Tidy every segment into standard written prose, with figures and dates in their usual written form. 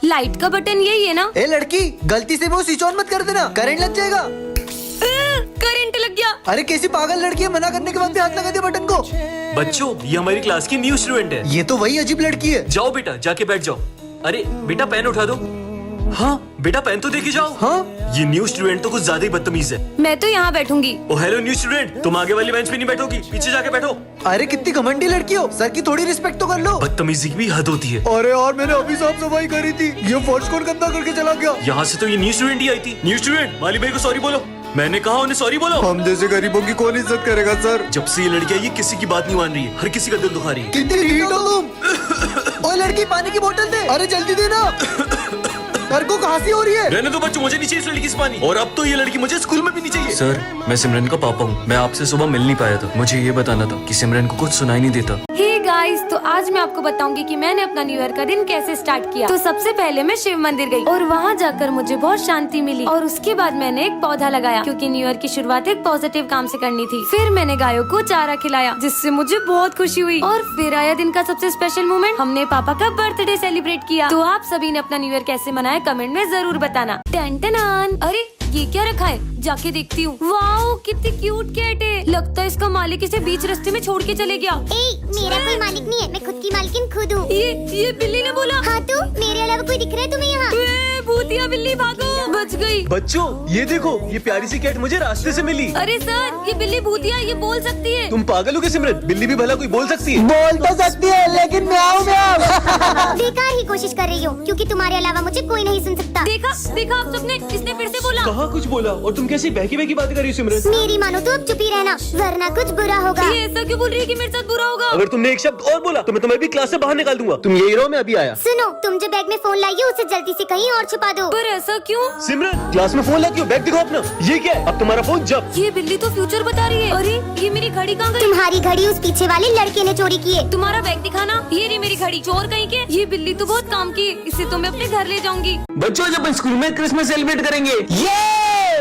Light का button यही है ना? ए लड़की, गलती से वो स्विच ऑन मत कर देना, करंट लग जाएगा। करंट लग गया। अरे कैसी पागल लड़की है, मना करने के बाद भी हाथ लगा दिया बटन को। बच्चों, ये हमारी क्लास की न्यू स्टूडेंट है। ये तो वही अजीब लड़की है। जाओ बेटा, जाके बैठ जाओ। अरे बेटा, पेन उठा दो। हाँ बेटा, पेन तो देके जाओ। हाँ, ये न्यू स्टूडेंट तो कुछ ज्यादा ही बदतमीज है। मैं तो यहाँ बैठूंगी। ओ हेलो न्यू स्टूडेंट, तुम आगे वाली बेंच पे नहीं बैठोगी, पीछे जाके बैठो। अरे कितनी घमंडी लड़की हो, सर की थोड़ी रिस्पेक्ट तो कर लो। बदतमीजी की भी हद होती है। अरे यार, मैंने अभी साफ सफाई करी थी, ये फर्श कौन गंदा करके चला गया। यहाँ से तो ये न्यू स्टूडेंट ही आई थी। न्यू स्टूडेंट, माली भाई को सॉरी बोलो। मैंने कहा उन्हें सॉरी बोलो। हम जैसे गरीबों की कौन इज्जत करेगा सर। जब से ये लड़की आई, ये किसी की बात नहीं मान रही है, हर किसी का दिल दुखा रही है। कितनी ढीठ हो तुम। ओए लड़की, पानी की बोतल दे। अरे जल्दी देना, सर को खांसी हो रही है। रहने दो बच्चों, मुझे नहीं चाहिए इस लड़की से पानी। और अब तो ये लड़की मुझे स्कूल में भी नहीं चाहिए। सर, मैं सिमरन का पापा हूँ। मैं आपसे सुबह मिल नहीं पाया था। मुझे ये बताना था कि सिमरन को कुछ सुनाई नहीं देता। हे गाइस, तो आज मैं आपको बताऊंगी कि मैंने अपना न्यू ईयर का दिन कैसे स्टार्ट किया। तो सबसे पहले मैं शिव मंदिर गई और वहाँ जाकर मुझे बहुत शांति मिली। और उसके बाद मैंने एक पौधा लगाया, क्योंकि न्यू ईयर की शुरुआत एक पॉजिटिव काम से करनी थी। फिर मैंने गायों को चारा खिलाया, जिससे मुझे बहुत खुशी हुई। और फिर आया दिन का सबसे स्पेशल मोमेंट, हमने पापा का बर्थडे सेलिब्रेट किया। तो आप सभी ने अपना न्यू ईयर कैसे मनाया, कमेंट में जरूर बताना। टन-टनान। अरे ये क्या रखा है, जाके देखती हूँ। वाओ, कितनी क्यूट कैट है। लगता है इसका मालिक इसे बीच रास्ते में छोड़ के चले गया। मेरा कोई मालिक नहीं है, मैं खुद की मालकिन खुद हूँ। ये बिल्ली ने बोला। हाँ तो मेरे अलावा कोई दिख रहा है तुम्हें यहाँ? भूतिया बिल्ली, भागो। बच गई। बच्चों, ये देखो, ये प्यारी सी कैट मुझे रास्ते से मिली। अरे सर, ये बिल्ली भूतिया, ये बोल सकती है। तुम पागल हो क्या सिमरन? बिल्ली भी भला कोई बोल सकती है? बोल तो सकती है, लेकिन म्याऊं म्याऊं। बेकार ही कोशिश कर रही हो, क्योंकि तुम्हारे अलावा मुझे कोई नहीं सुन सकता। देखा देखा आप सबने, इसने फिर से बोला। कहाँ कुछ बोला? और तुम कैसी बहकी बहकी बात कर रही हो सिमरन? मेरी मानो तो अब चुप ही रहना, वरना कुछ बुरा होगा। ये ऐसा क्यों बोल रही है कि मेरे साथ बुरा होगा? अगर तुमने एक शब्द और बोला तो मैं तुम्हें भी क्लास से बाहर निकाल दूंगा। तुम यही रहो, मैं अभी आया। सुनो, तुम जो बैग में फोन लाई हो उसे जल्दी से कहीं और छुपा दो। पर ऐसा क्यों? सिमरन, क्लास में फोन लाती हो, बैग दिखाओ अपना। ये क्या है? अब तुम्हारा फोन जब। ये बिल्ली तो फ्यूचर बता रही है। अरे ये मेरी घड़ी कहाँ गई? तुम्हारी घड़ी उस पीछे वाले लड़के ने चोरी की है। तुम्हारा बैग दिखाना। ये रही मेरी घड़ी। चोर कहीं के। ये बिल्ली तो बहुत काम की है, इसे तो मैं अपने घर ले जाऊंगी। बच्चों, जब हम स्कूल में क्रिसमस सेलिब्रेट करेंगे।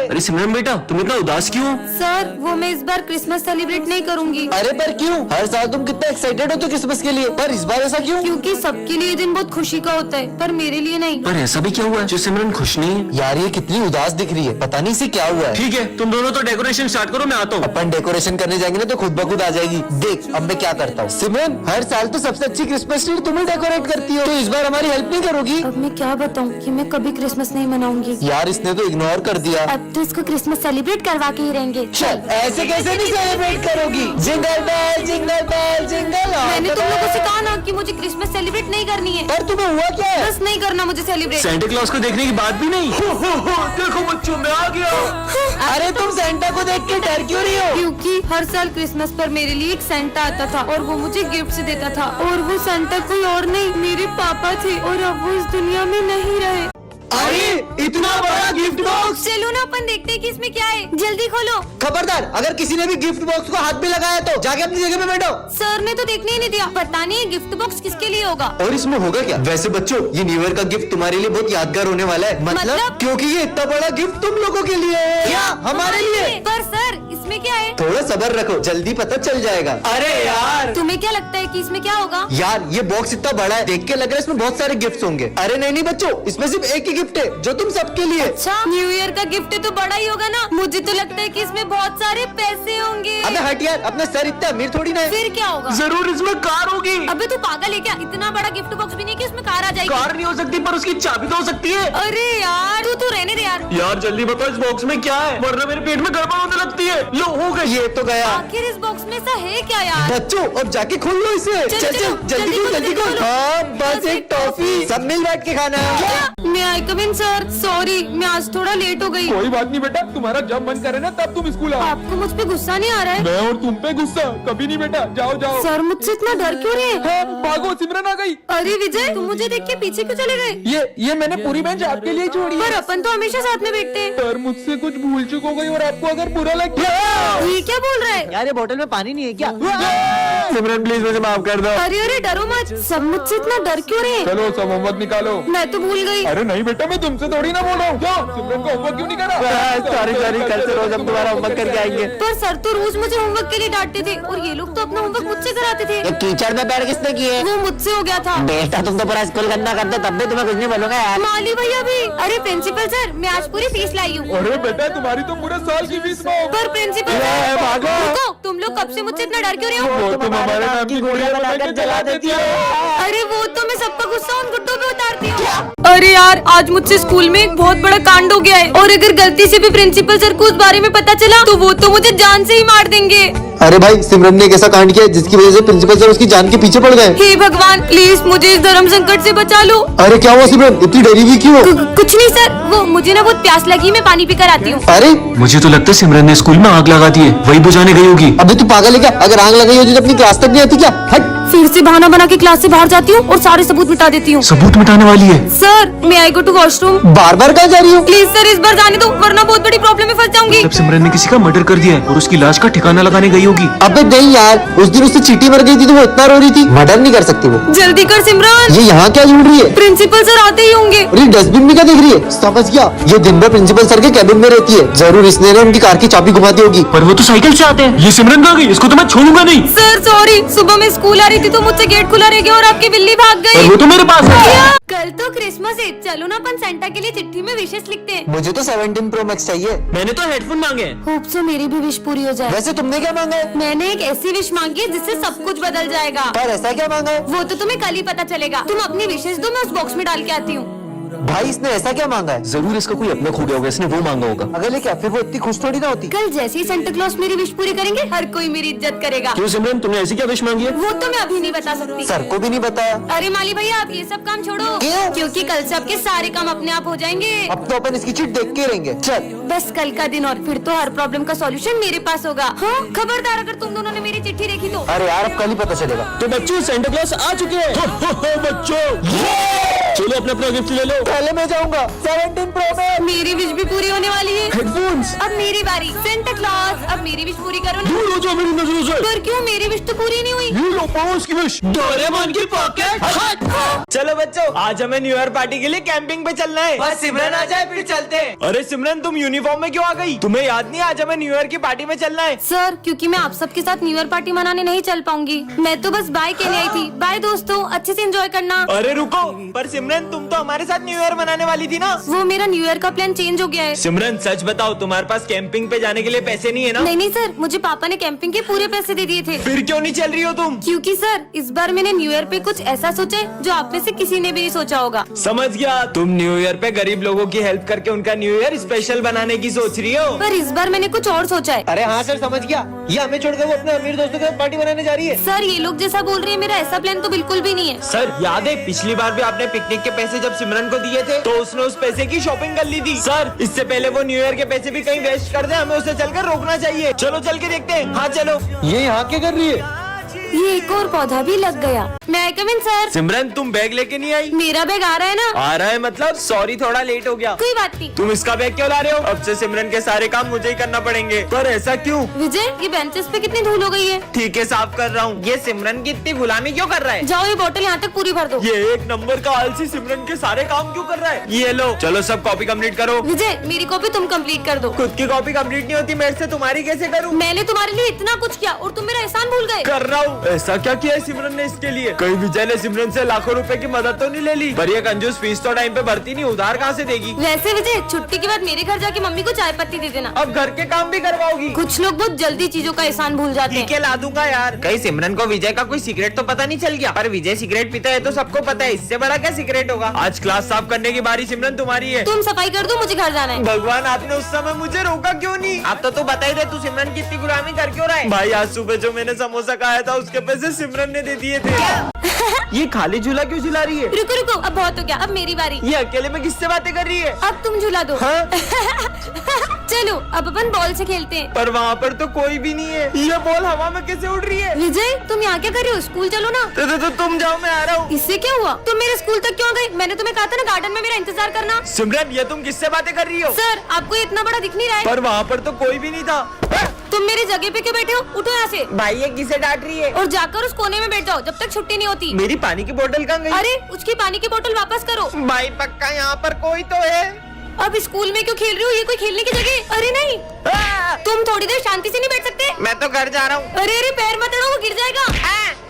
अरे सिमरन बेटा, तुम इतना उदास क्यों? सर, वो मैं इस बार क्रिसमस सेलिब्रेट नहीं करूंगी। अरे पर क्यों? हर साल तुम कितना एक्साइटेड हो तो क्रिसमस के लिए, पर इस बार ऐसा क्यों? क्योंकि सबके लिए ये दिन बहुत खुशी का होता है, पर मेरे लिए नहीं। पर ऐसा भी क्या हुआ है जो सिमरन खुश नहीं है? यार ये कितनी उदास दिख रही है, पता नहीं इसे क्या हुआ है। ठीक है, तुम दोनों तो डेकोरेशन स्टार्ट करो, मैं आता हूँ। अपन डेकोरेशन करने जाएंगे ना तो खुद ब खुद आ जाएगी। देख अब मैं क्या करता हूँ। सिमरन, हर साल तो सबसे अच्छी क्रिसमस ट्री तुम ही डेकोरेट करती हो, तो इस बार हमारी हेल्प नहीं करोगी? अब मैं क्या बताऊँ कि मैं कभी क्रिसमस नहीं मनाऊंगी। यार इसने तो इग्नोर कर दिया। अब तो इसको क्रिसमस सेलिब्रेट करवा के ही रहेंगे। चल, ऐसे कैसे नहीं सेलिब्रेट करोगी? Jingle bell jingle bell jingle all मैंने द तुम लोगों से वे। कहा ना कि मुझे क्रिसमस सेलिब्रेट नहीं करनी है। पर तुम्हें हुआ क्या है? बस नहीं करना मुझे सेलिब्रेट। सेंटा क्लॉज को देखने की बात भी नहीं। देखो बच्चों, मैं आ गया। अरे तुम सेंटा को देख के डर क्यों रही हो? क्योंकि हर साल क्रिसमस पर मेरे लिए एक सेंटा आता था और वो मुझे गिफ्ट देता था, और वो सेंटा कोई और नहीं, मेरे पापा थे, और अब वो इस दुनिया में नहीं रहे। अरे इतना बड़ा गिफ्ट बॉक्स! चलो ना, अपन देखते हैं कि इसमें क्या है। जल्दी खोलो। खबरदार, अगर किसी ने भी गिफ्ट बॉक्स को हाथ में लगाया तो जाके अपनी जगह पे बैठो। सर ने तो देखने ही नहीं दिया। पता नहीं ये गिफ्ट बॉक्स किसके लिए होगा। और इसमें होगा क्या? वैसे बच्चों, ये न्यू ईयर का गिफ्ट तुम्हारे लिए बहुत यादगार होने वाला है। मतलब? क्योंकि ये इतना बड़ा गिफ्ट तुम लोगों के लिए है। क्या हमारे लिए? पर सर, इसमें क्या है? थोड़ा सब्र रखो, जल्दी पता चल जाएगा। अरे यार, तुम्हें क्या लगता है कि इसमें क्या होगा? यार ये बॉक्स इतना बड़ा है, देख के लग रहा है इसमें बहुत सारे गिफ्ट होंगे। अरे नहीं नहीं बच्चों, इसमें सिर्फ एक ही गिफ्ट है जो तुम सबके लिए। अच्छा, न्यू ईयर का गिफ्ट है तो बड़ा ही होगा ना। मुझे तो लगता है कि इसमें बहुत सारे पैसे होंगे। अबे हट यार, अपना सर इतना अमीर थोड़ी ना है। फिर क्या होगा? जरूर इसमें कार होगी। अबे तू पागल है क्या? इतना बड़ा गिफ्ट बॉक्स भी नहीं कि उसमें कार आ जाएगी। कार नहीं हो सकती, पर उसकी चाबी तो हो सकती है। अरे यार, तू रहने दे यार। यार जल्दी बताओ, इस बॉक्स में क्या है, वरना मेरे पेट में गड़बड़ होने लगती है। लो हो गई। ये तो गया। आखिर इस बॉक्स में ऐसा है क्या यार? बच्चों अब जाके खोल लो इसे। चल, चल चल, चल जल्दी खोल, जल्दी खोल। खोलो। हाँ बस एक टॉफी, सब मिल बैठ के खाना। मैं आई कम इन सर? सॉरी, मैं आज थोड़ा लेट हो गई। कोई बात नहीं बेटा, तुम्हारा जब मन करे ना तब तुम स्कूल आओ। आपको मुझ पे गुस्सा नहीं आ रहा है? मैं और तुम पे गुस्सा कभी नहीं बेटा, जाओ जाओ। सर मुझसे इतना डर क्यों रहे हैं? हाँ, भागो, सिमरन आ गई। अरे विजय, तुम मुझे देख के पीछे क्यों चले गए? ये मैंने पूरी बेंच आपके लिए छोड़ी पर है। अपन तो हमेशा साथ में बैठते हैं। पर मुझसे कुछ भूल चुक हो गई और आपको अगर बुरा लग गया। ये क्या बोल रहा है? यार ये बोतल में पानी नहीं है क्या? सिमरन प्लीज मुझे माफ कर दो। अरे अरे डरो मत, सब मुझसे इतना डर क्यों रहे हैं? चलो सब होमवर्क निकालो। मैं तो भूल गई। अरे नहीं बेटा, मैं तुमसे थोड़ी ना बोल रहा हूँ। क्यों सिमरन को होमवर्क क्यों नहीं करा? सॉरी सॉरी, कल से रोज हम तुम्हारा होमवर्क करके आएंगे। पर सर तो रोज मुझे होमवर्क के लिए डांटते थे और ये लोग तो अपना होमवर्क मुझसे कराते थे। ये कीचड़ में पैर किसने किए? वो मुझसे हो गया था। बेटा तुम तो पूरा स्कूल गंदा करते, तब भी तुम्हें कुछ नहीं बोलूंगा यार। माली भैया भी। अरे प्रिंसिपल सर, मैं आज पूरी फीस लाई हूँ। अरे बेटा तुम्हारी तो पूरे साल की फीस माफ। पर प्रिंसिपल ये भागो। रुको, तुम लोग कब से मुझसे इतना डर क्यों रहे हो? वो तुम हमारे नाम की गुड़िया बना के जला देती है। अरे वो तो मैं सबका गुस्सा उन गुड्डों पे उतारती हूँ। अरे यार, आज मुझसे स्कूल में एक बहुत बड़ा कांड हो गया है और अगर गलती से भी प्रिंसिपल सर को उस बारे में पता चला तो वो तो मुझे जान से ही मार देंगे। अरे भाई, सिमरन ने एक ऐसा कांड किया जिसकी वजह से प्रिंसिपल सर उसकी जान के पीछे पड़ गए। हे भगवान, प्लीज मुझे इस धर्म संकट से बचा लो। अरे क्या हुआ सिमरन, इतनी डरी हुई क्यों? कुछ नहीं सर, वो मुझे ना बहुत प्यास लगी, मैं पानी पीकर आती हूँ। अरे मुझे तो लगता है सिमरन ने स्कूल में आग लगा दी है, वही बुझाने गई होगी। अबे तू पागल है क्या? अगर आग लगाई होती तो अपनी क्लास तक नहीं आती क्या? हट। फिर से बहाना बना के क्लास से बाहर जाती हूँ और सारे सबूत मिटा देती हूँ। सबूत मिटाने वाली है। सर, मैं आई गो टू वॉशरूम। बार बार कहाँ जा रही हो? प्लीज सर, इस बार जाने दो वरना बहुत बड़ी प्रॉब्लम में फंस जाऊंगी। तब सिमरन ने किसी का मर्डर कर दिया है और उसकी लाश का ठिकाना लगाने गई होगी। अबे नहीं यार, उस दिन उससे चींटी मर गई थी तो वो इतना रो रही थी। मर्डर नहीं कर सकती वो। जल्दी कर सिमरन, ये यहाँ क्या ढूंढ रही है? प्रिंसिपल सर आते ही होंगे। अरे डस्टबिन में क्या देख रही है? समझ गया, ये दिन भर प्रिंसिपल सर के कैबिन में रहती है। जरूर इसने ना उनकी कार की चाबी घुमा दी होगी। पर वो तो साइकिल से आते हैं। ये सिमरन कहाँ गई? इसको तो मैं छोड़ूंगा नहीं। सर सॉरी, सुबह मैं स्कूल आ रही थी तो मुझसे गेट खुला रह गया और आपकी बिल्ली भाग पर गई। वो तो मेरे पास है। कल तो क्रिसमस है, चलो ना अपन सेंटा के लिए चिट्ठी में विशेष लिखते हैं। मुझे तो 17 Pro Max चाहिए। मैंने तो हेडफोन मांगे हैं। होप सो मेरी भी विश पूरी हो जाए। वैसे तुमने क्या मांगा है? मैंने एक ऐसी विश मांगी है जिससे सब कुछ बदल जाएगा। पर ऐसा क्या मांगा है? वो तो तुम्हें कल ही पता चलेगा। तुम अपनी विशेष दो, मैं उस बॉक्स में डाल के आती हूँ। भाई इसने ऐसा क्या मांगा है? जरूर इसका कोई अपना खो गया होगा, इसने वो मांगा होगा। अगर ले क्या, फिर वो इतनी खुश थोड़ी ना होती। कल जैसे ही सेंटा क्लॉज मेरी विश पूरी करेंगे हर कोई मेरी इज्जत करेगा। क्यों सिमरन, तुमने ऐसी क्या विश मांगी है? वो तो मैं अभी नहीं बता सकती। सर को भी नहीं बताया। अरे माली भैया, आप ये सब काम छोड़ो। क्यों? क्योंकि कल से आपके सारे काम अपने आप हो जाएंगे। अब तो अपन इसकी चिट देख के रहेंगे। चल। बस कल का दिन और फिर तो हर प्रॉब्लम का सॉल्यूशन मेरे पास होगा। हाँ, खबरदार अगर तुम दोनों ने मेरी चिट्ठी देखी तो। अरे यार, अब कल ही पता चलेगा। तो बच्चों, सेंटा क्लॉज आ चुके हैं। बच्चों चलो अपना अपना गिफ्ट ले लो। पहले मैं जाऊंगा। 17 Pro Max। मेरी विश भी पूरी होने वाली है। हेडफोन्स। अब मेरी बारी। सेंटा क्लॉज, अब मेरी विश पूरी करो ना। दूर हो जाओ मेरी नजरों से। पर क्यों, मेरी विश तो पूरी नहीं हुई। ये लो पड़ोस की विश। डोरेमोन की पॉकेट। चलो बच्चों, आज हमें न्यू ईयर पार्टी के लिए कैंपिंग पे चलना है। बस सिमरन आ जाए फिर चलते हैं। अरे सिमरन, तुम यूनिफॉर्म में क्यों आ गई? तुम्हें याद नहीं आज हमें न्यू ईयर की पार्टी में चलना है? सर, क्योंकि मैं आप सबके साथ न्यू ईयर पार्टी मनाने नहीं चल पाऊंगी। मैं तो बस बाय कहने आई थी। बाय दोस्तों, अच्छे से एंजॉय करना। अरे रुको, पर सिमरन तुम तो हमारे साथ न्यू ईयर मनाने वाली थी ना? वो मेरा न्यू ईयर का प्लान चेंज हो गया है। सिमरन सच बताओ, तुम्हारे पास कैंपिंग पे जाने के लिए पैसे नहीं है ना? नहीं नहीं सर, मुझे पापा ने कैंपिंग के पूरे पैसे दे दिए थे। फिर क्यों नहीं चल रही हो तुम? क्योंकि सर, इस बार मैंने न्यू ईयर पे कुछ ऐसा सोचा है जो आप में से किसी ने भी नहीं सोचा होगा। समझ गया, तुम न्यू ईयर पे गरीब लोगों की हेल्प करके उनका न्यू ईयर स्पेशल बनाने की सोच रही हो। पर इस बार मैंने कुछ और सोचा है। अरे हाँ सर, समझ गया। ये हमें छोड़कर वो अपने अमीर दोस्तों के साथ पार्टी बनाने जा रही है। सर, ये लोग जैसा बोल रही है, मेरा ऐसा प्लान तो बिल्कुल भी नहीं है। सर याद है पिछली बार भी आपने पिकनिक के पैसे जब सिमरन को दिए थे तो उसने उस पैसे की शॉपिंग कर ली थी। सर, इससे पहले वो न्यू ईयर के पैसे भी कहीं वेस्ट कर दे, हमें उसे चलकर रोकना चाहिए। चलो चल के देखते हैं। हाँ चलो। ये यहाँ क्या कर रही है? ये एक और पौधा भी लग गया। मैं कम इन सर। सिमरन, तुम बैग लेके नहीं आई? मेरा बैग आ रहा है ना। आ रहा है मतलब? सॉरी, थोड़ा लेट हो गया। कोई बात नहीं। तुम इसका बैग क्यों ला रहे हो? अब से सिमरन के सारे काम मुझे ही करना पड़ेंगे। पर ऐसा क्यों? विजय, ये बेंचेस पे कितनी धूल हो गई है। ठीक है, साफ कर रहा हूँ। ये सिमरन की इतनी गुलामी क्यों कर रहा है? जाओ, ये बोतल यहाँ तक पूरी भर दो। ये एक नंबर का आलसी सिमरन के सारे काम क्यों कर रहा है? ये लो, चलो सब कॉपी कंप्लीट करो। विजय, मेरी कॉपी तुम कंप्लीट कर दो। खुद की कॉपी कंप्लीट नहीं होती मेरे से, तुम्हारी कैसे करूँ? मैंने तुम्हारे लिए इतना कुछ किया और तुम मेरा एहसान भूल गए। कर रहा हूँ। ऐसा क्या किया है सिमरन ने इसके लिए? कहीं विजय ने सिमरन से लाखों रुपए की मदद तो नहीं ले ली? पर ये कंजूस फीस तो टाइम पे भरती नहीं, उधार कहाँ से देगी? वैसे विजय, छुट्टी के बाद मेरे घर जाके मम्मी को चाय पत्ती दे देना। अब घर के काम भी करवाओगी? कुछ लोग बहुत जल्दी चीजों का एहसान भूल जाते ठीक हैं। है, ला दूंगा यार। कहीं सिमरन को विजय का कोई सीक्रेट तो पता नहीं चल गया? पर विजय सिगरेट पीता है तो सबको पता है, इससे बड़ा क्या सीक्रेट होगा? आज क्लास साफ करने की बारी सिमरन तुम्हारी है। तुम सफाई कर दो, मुझे घर जाना है। भगवान, आपने उस समय मुझे रोका क्यों नहीं? आप तो बता ही दे, तू सिमरन की इतनी गुलामी कर क्यों रहा है? भाई, आज सुबह जो मैंने समोसा खाया था उसके पैसे सिमरन ने दे दिए थे। ये खाली झूला क्यों झुला रही है? रुको रुको, अब बहुत हो गया, अब मेरी बारी। ये अकेले में किससे बातें कर रही है? अब तुम झूला दो। हाँ? चलो, अब अपन बॉल से खेलते हैं। पर वहाँ पर तो कोई भी नहीं है। ये बॉल हवा में कैसे उड़ रही है? विजय, तुम यहाँ क्या कर रहे हो? स्कूल चलो ना। तो तुम जाओ, मैं आ रहा हूँ। इससे क्या हुआ? तुम मेरे स्कूल तक क्यों गए? मैंने तुम्हें कहा था ना गार्डन में मेरा इंतजार करना। सिमरन, ये तुम किससे बातें कर रही हो? सर, आपको ये इतना बड़ा दिख नहीं रहा है? पर वहाँ पर तो कोई भी नहीं था। तुम मेरी जगह पे क्यों बैठे हो? उठो यहाँ से भाई ये किसे डांट रही है? और जाकर उस कोने में बैठ जाओ जब तक छुट्टी नहीं होती। मेरी पानी की बोतल कहाँ गई? अरे उसकी पानी की बोतल वापस करो। भाई पक्का यहाँ पर कोई तो है। अब स्कूल में क्यों खेल रही हो? ये कोई खेलने की जगह? अरे नहीं, तुम थोड़ी देर शांति से नहीं बैठ सकते? मैं तो घर जा रहा हूँ। अरे अरे पैर मत अड़ो, वो गिर जाएगा।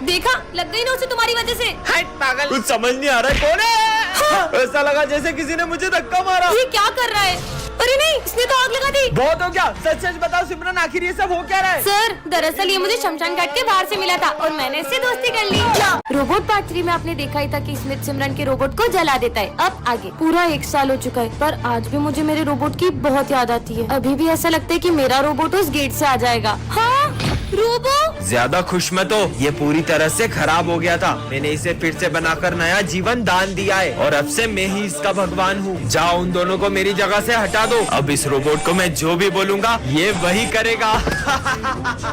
देखा, लग गई ना उसे तुम्हारी वजह से। हट पागल, कुछ समझ नहीं आ रहा है कौन है? ऐसा लगा जैसे किसी ने मुझे धक्का मारा। ये क्या कर रहा है? अरे नहीं, इसने तो आग लगा दी। बहुत हो गया, सच सच बताओ सिमरन, आखिर ये सब हो क्या रहा है? सर, दरअसल ये मुझे शमशान घाट के बाहर से मिला था और मैंने इससे दोस्ती कर ली। क्या? रोबोट पार्ट 3 में आपने देखा ही था कि स्मिथ सिमरन के रोबोट को जला देता है। अब आगे पूरा 1 साल हो चुका है, पर आज भी मुझे मेरे रोबोट की बहुत याद आती है। अभी भी ऐसा लगता है कि मेरा रोबोट उस गेट से आ जाएगा। हाँ रोबो, ज्यादा खुश मत हो, ये पूरी तरह से खराब हो गया था। मैंने इसे फिर से बनाकर नया जीवन दान दिया है और अब से मैं ही इसका भगवान हूँ। जाओ उन दोनों को मेरी जगह से हटा दो। अब इस रोबोट को मैं जो भी बोलूँगा ये वही करेगा।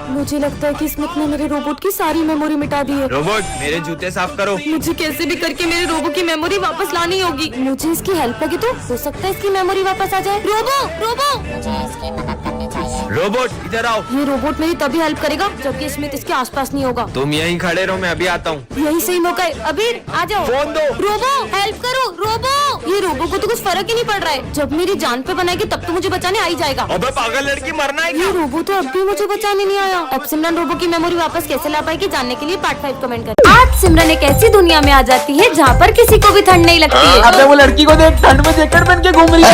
मुझे लगता है कि स्मिथ ने मेरे रोबोट की सारी मेमोरी मिटा दी है। रोबोट मेरे जूते साफ करो। मुझे कैसे भी करके मेरे रोबो की मेमोरी वापस लानी होगी। मुझे इसकी हेल्प लगी तो हो सकता है इसकी मेमोरी वापस आ जाए। रोबो रोबो, रोबोट इधर आओ। ये रोबोट मेरी तभी हेल्प करेगा जबकि स्मिथ इसके आसपास नहीं होगा। तुम यहीं खड़े रहो, मैं अभी आता हूँ। यही सही मौका है। अबीर आ जाओ। फोन दो। रोबो हेल्प करो। रोबो, ये रोबो को तो कुछ फर्क ही नहीं पड़ रहा है। जब मेरी जान पे बनाएगी तब तो मुझे बचाने आ ही जाएगा। अबे पागल लड़की, मरना है ये क्या? रोबो तो अब भी मुझे बचाने नहीं आया। अब सिमरन रोबो की मेमोरी वापस कैसे ला पाएगी जानने के लिए पार्ट 5 कमेंट करें। आज सिमरन एक ऐसी दुनिया में आ जाती है जहाँ पर किसी को भी ठंड नहीं लगती है। अबे वो लड़की को देख, ठंड में जैकेट पहन के घूम रही है।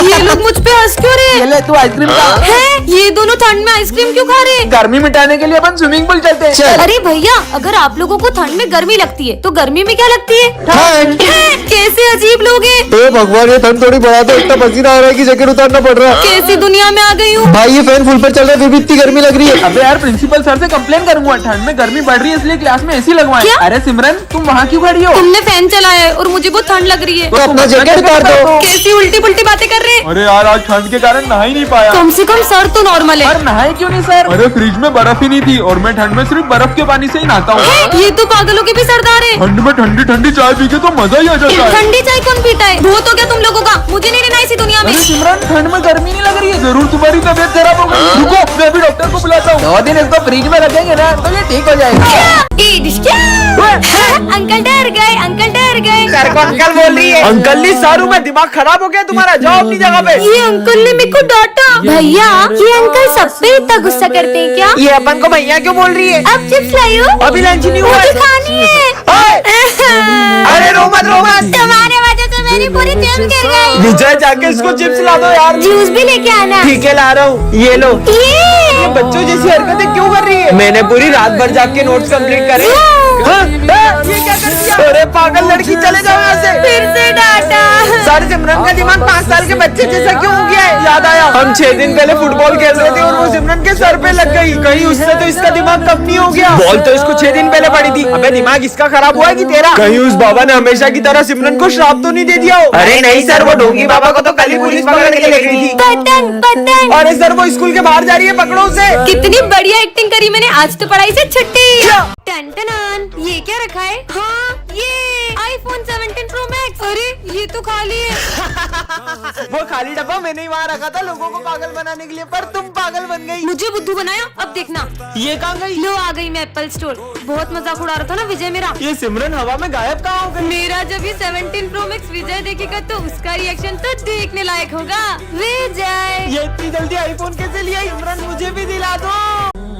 ये लोग मुझ पे हंस क्यों रहे ये ले तू आइसक्रीम खा। हैं? ये दोनों ठंड में आइसक्रीम क्यों खा रहे हैं? गर्मी मिटाने के लिए अपन स्विमिंग पूल चलते हैं। चल। अरे भैया, अगर आप लोगों को ठंड में गर्मी लगती है तो गर्मी में क्या लगती है? ठंड। कैसे अजीब लोग हैं। ए भगवान, ये ठंड थोड़ी बढ़ा दो, इतना पसीना आ रहा है कि जैकेट उतारना पड़ रहा है। कैसी दुनिया में आ गई हूँ। भाई ये फैन फुल पर चल रहा है फिर भी इतनी गर्मी लग रही है। अबे यार, प्रिंसिपल सर से कंप्लेन करूंगा, ठंड में गर्मी बढ़ रही है इसलिए क्लास में एसी लगवाएं। क्या? अरे सिमरन, तुम वहाँ क्यों खड़ी हो? तुमने फैन चलाया है और मुझे बहुत ठंड लग रही है। तो अपना जैकेट उतार दो। कैसी उल्टी पुल्टी बातें कर रहे हैं। अरे यार, आज ठंड के कारण नहा ही नहीं पाया। कम से कम सर तो नॉर्मल है। पर नहाए क्यों नहीं सर? अरे फ्रिज में बर्फ ही नहीं थी और मैं ठंड में सिर्फ बर्फ के पानी से ही नहाता हूँ। ये तो पागलों के भी सरदार है। ठंड में ठंडी ठंडी चाय पी के तो मजा ही आ जाता है। ठंडी चाय कौन पीता है? बहुत हो गया तुम लोगों का, मुझे नहीं रहना इसी दुनिया में। अरे सिमरन, ठंड में गर्मी नहीं लग रही है? जरूर तुम्हारी तबीयत खराब हो गई। रुको, मैं अभी डॉक्टर को बुलाता हूँ। 2 दिन इसको फ्रिज में रखेंगे ना तो ये ठीक हो जाएगा। अंकल डर गए, अंकल डर गए। सर को अंकल बोल रही है। अंकल नहीं, सारू में दिमाग खराब हो गया तुम्हारा। जाओ अपनी जगह पे। ये अंकल ने मेरे को डांटा। भैया, ये अंकल सब पे इतना गुस्सा करते हैं क्या? ये अपन को भैया क्यों बोल रही है? अब चिप्स लाई हो? अभी लंच नहीं हुआ मुझे है। खानी है। अरे रो मत, रो मत। तुम्हारे वजह से मेरी पूरी जेब गिर गई। विजय, जाके इसको चिप्स ला दो यार। जूस भी लेके आना। ठीक है, ला रहा हूँ। ये लो। ये बच्चों जैसी हरकतें क्यों कर रही है? मैंने पूरी रात भर जाग के नोट्स कंप्लीट करे। हाँ, ये क्या कर दिया? अरे पागल लड़की, चले जाओ यहाँ से। फिर से डांटा। सर, सिमरन का दिमाग 5 साल के बच्चे जैसा क्यों हो गया है? याद आया, हम 6 दिन पहले फुटबॉल खेल रहे थे और वो सिमरन के सर पे लग गई। कहीं उससे तो इसका दिमाग कम नहीं हो गया? बॉल तो इसको 6 दिन पहले पड़ी थी। अबे दिमाग इसका खराब हुआ है कि तेरा? कहीं उस बाबा ने हमेशा की तरह सिमरन को श्राप तो नहीं दे दिया हो? अरे नहीं सर, वो ढोंगी बाबा को तो कल ही पुलिस पकड़ के ले गई थी। पतंग पतंग। अरे सर, वो स्कूल के बाहर जा रही है, पकड़ो उसे। कितनी बढ़िया एक्टिंग करी मैंने। आज तो पढ़ाई से छुट्टी। टन टन, ये क्या रखा है? हाँ, ये iPhone 17 Pro Max। अरे ये तो खाली है। वो खाली डब्बा मैंने ही वहाँ रखा था लोगों को पागल बनाने के लिए, पर तुम पागल बन गई। मुझे बुद्धू बनाया। अब देखना। ये कहाँ गई? लो आ गई मैं एप्पल स्टोर। बहुत मजाक उड़ा रहा था ना विजय मेरा। ये सिमरन हवा में गायब कहाँ हो गई? मेरा जब ये 17 Pro Max विजय देखेगा तो उसका रिएक्शन तो देखने लायक होगा। विजय, ये इतनी जल्दी आईफोन कैसे लिया? सिमरन मुझे भी दिला दो।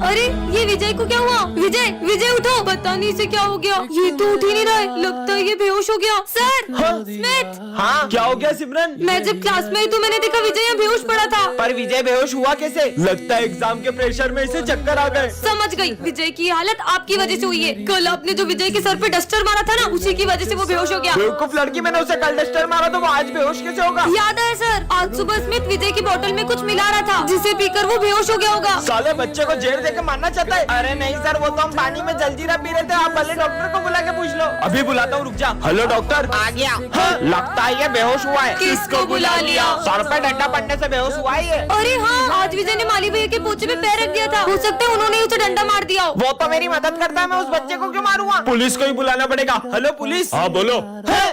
अरे ये विजय को क्या हुआ? विजय, विजय उठो। पता नहीं इसे क्या हो गया। ये तो उठ ही नहीं रहा है। लगता है ये बेहोश हो गया। Sir, Smith. हाँ, क्या हो गया सिमरन? मैं जब क्लास में आई तो मैंने देखा विजय यहाँ बेहोश पड़ा था। पर विजय बेहोश हुआ कैसे? लगता है एग्जाम के प्रेशर में इसे चक्कर आ गए। समझ गई, विजय की हालत आपकी वजह से हुई है। कल आपने जो विजय के सर पे डस्टर मारा था ना, उसी की वजह से वो बेहोश हो गया। बेवकूफ लड़की, मैंने उसे कल डस्टर मारा तो वो आज बेहोश कैसे होगा? याद है सर, आज सुबह स्मिथ विजय की बोतल में कुछ मिला रहा था जिसे पीकर वो बेहोश हो गया होगा। साले बच्चे को जेल लेके मारना चाहता है। अरे नहीं सर, वो तो हम पानी में जलजीरा पी रहे थे, आप भले डॉक्टर को बुला के पूछ लो। अभी बुलाता हूँ, रुक जा। Hello doctor. आ गया। हाँ, लगता है ये बेहोश हुआ है। किसको बुला लिया? सर पे डंडा पड़ने से बेहोश हुआ है ये। अरे हाँ, आज विजय ने माली भैया के पोछे पे पैर रख दिया था, हो सकता है उन्होंने उसे डंडा मार दिया हो। वो तो मेरी मदद करता है, मैं उस बच्चे को क्यों मारूंगा? पुलिस को ही बुलाना पड़ेगा। Hello police. हाँ बोलो।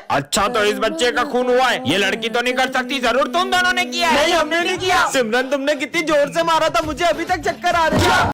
अच्छा तो इस बच्चे का खून हुआ है, ये लड़की तो नहीं कर सकती, जरूर तुम दोनों ने किया है। नहीं हमने नहीं किया। सिमरन तुमने कितनी जोर से मारा था, मुझे अभी तक चक्कर आ रही है।